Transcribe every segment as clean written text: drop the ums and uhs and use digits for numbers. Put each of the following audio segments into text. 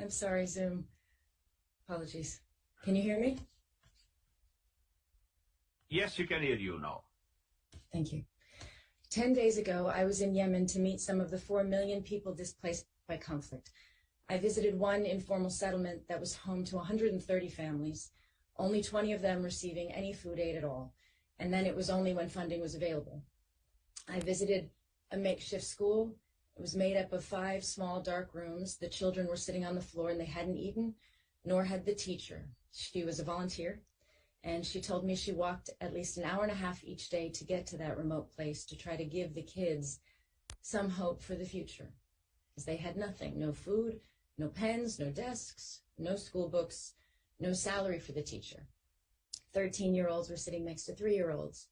I'm sorry, Zoom. Apologies. Can you hear me? Yes, you can hear you now. Thank you. 10 days ago, I was in Yemen to meet some of the 4 million people displaced by conflict. I visited one informal settlement that was home to 130 families, only 20 of them receiving any food aid at all, and then it was only when funding was available. I visited a makeshift school. It was made up of 5 small, dark rooms. The children were sitting on the floor and they hadn't eaten, nor had the teacher. She was a volunteer, and she told me she walked at least an hour and a half each day to get to that remote place to try to give the kids some hope for the future, because they had nothing, no food, no pens, no desks, no school books, no salary for the teacher. 13-year-olds were sitting next to 3-year-olds,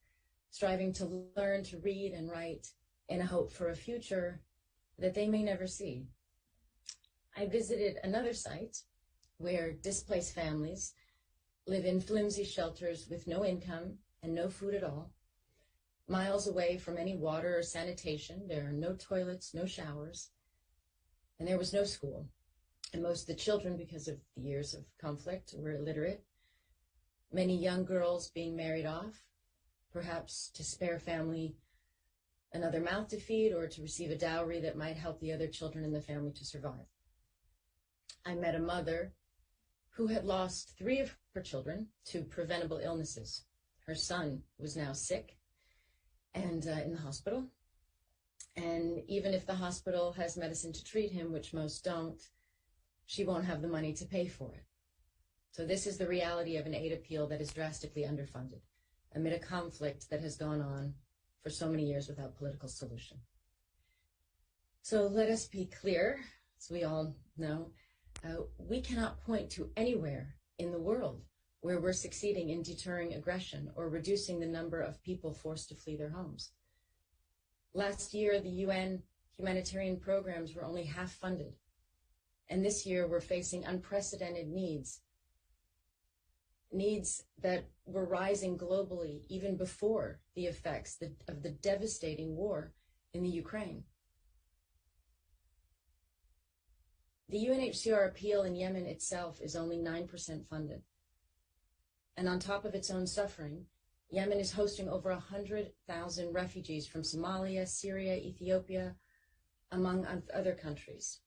striving to learn to read and write in a hope for a future that they may never see. I visited another site where displaced families live in flimsy shelters with no income and no food at all. Miles away from any water or sanitation, there are no toilets, no showers, and there was no school. And most of the children, because of the years of conflict, were illiterate. Many young girls being married off, perhaps to spare family another mouth to feed or to receive a dowry that might help the other children in the family to survive. I met a mother who had lost 3 of her children to preventable illnesses. Her son was now sick and in the hospital. And even if the hospital has medicine to treat him, which most don't, she won't have the money to pay for it. So this is the reality of an aid appeal that is drastically underfunded amid a conflict that has gone on for so many years without political solution. So let us be clear, as we all know, we cannot point to anywhere in the world where we're succeeding in deterring aggression or reducing the number of people forced to flee their homes. Last year, the UN humanitarian programs were only half funded. And this year, we're facing unprecedented needs that were rising globally even before the effects of the devastating war in the Ukraine. The UNHCR appeal in Yemen itself is only 9% funded. And on top of its own suffering, Yemen is hosting over 100,000 refugees from Somalia, Syria, Ethiopia, among other countries,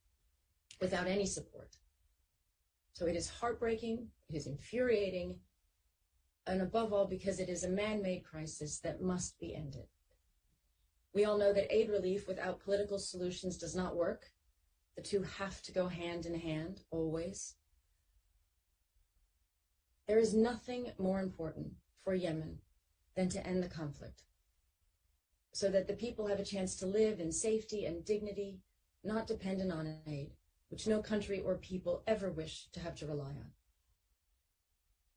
without any support. So it is heartbreaking, it is infuriating, and above all, because it is a man-made crisis that must be ended. We all know that aid relief without political solutions does not work. The two have to go hand in hand, always. There is nothing more important for Yemen than to end the conflict, so that the people have a chance to live in safety and dignity, not dependent on aid, which no country or people ever wish to have to rely on.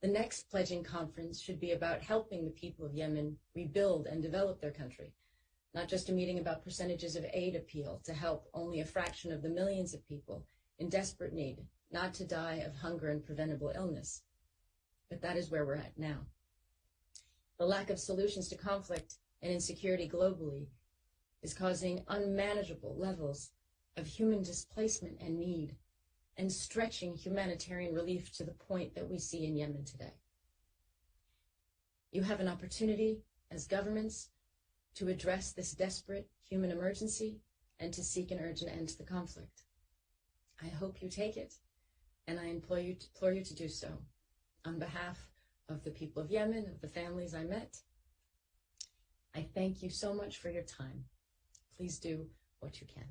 The next pledging conference should be about helping the people of Yemen rebuild and develop their country, not just a meeting about percentages of aid appeal to help only a fraction of the millions of people in desperate need not to die of hunger and preventable illness. But that is where we're at now. The lack of solutions to conflict and insecurity globally is causing unmanageable levels of human displacement and need, and stretching humanitarian relief to the point that we see in Yemen today. You have an opportunity as governments to address this desperate human emergency and to seek an urgent end to the conflict. I hope you take it, and I implore you to do so. On behalf of the people of Yemen, of the families I met, I thank you so much for your time. Please do what you can.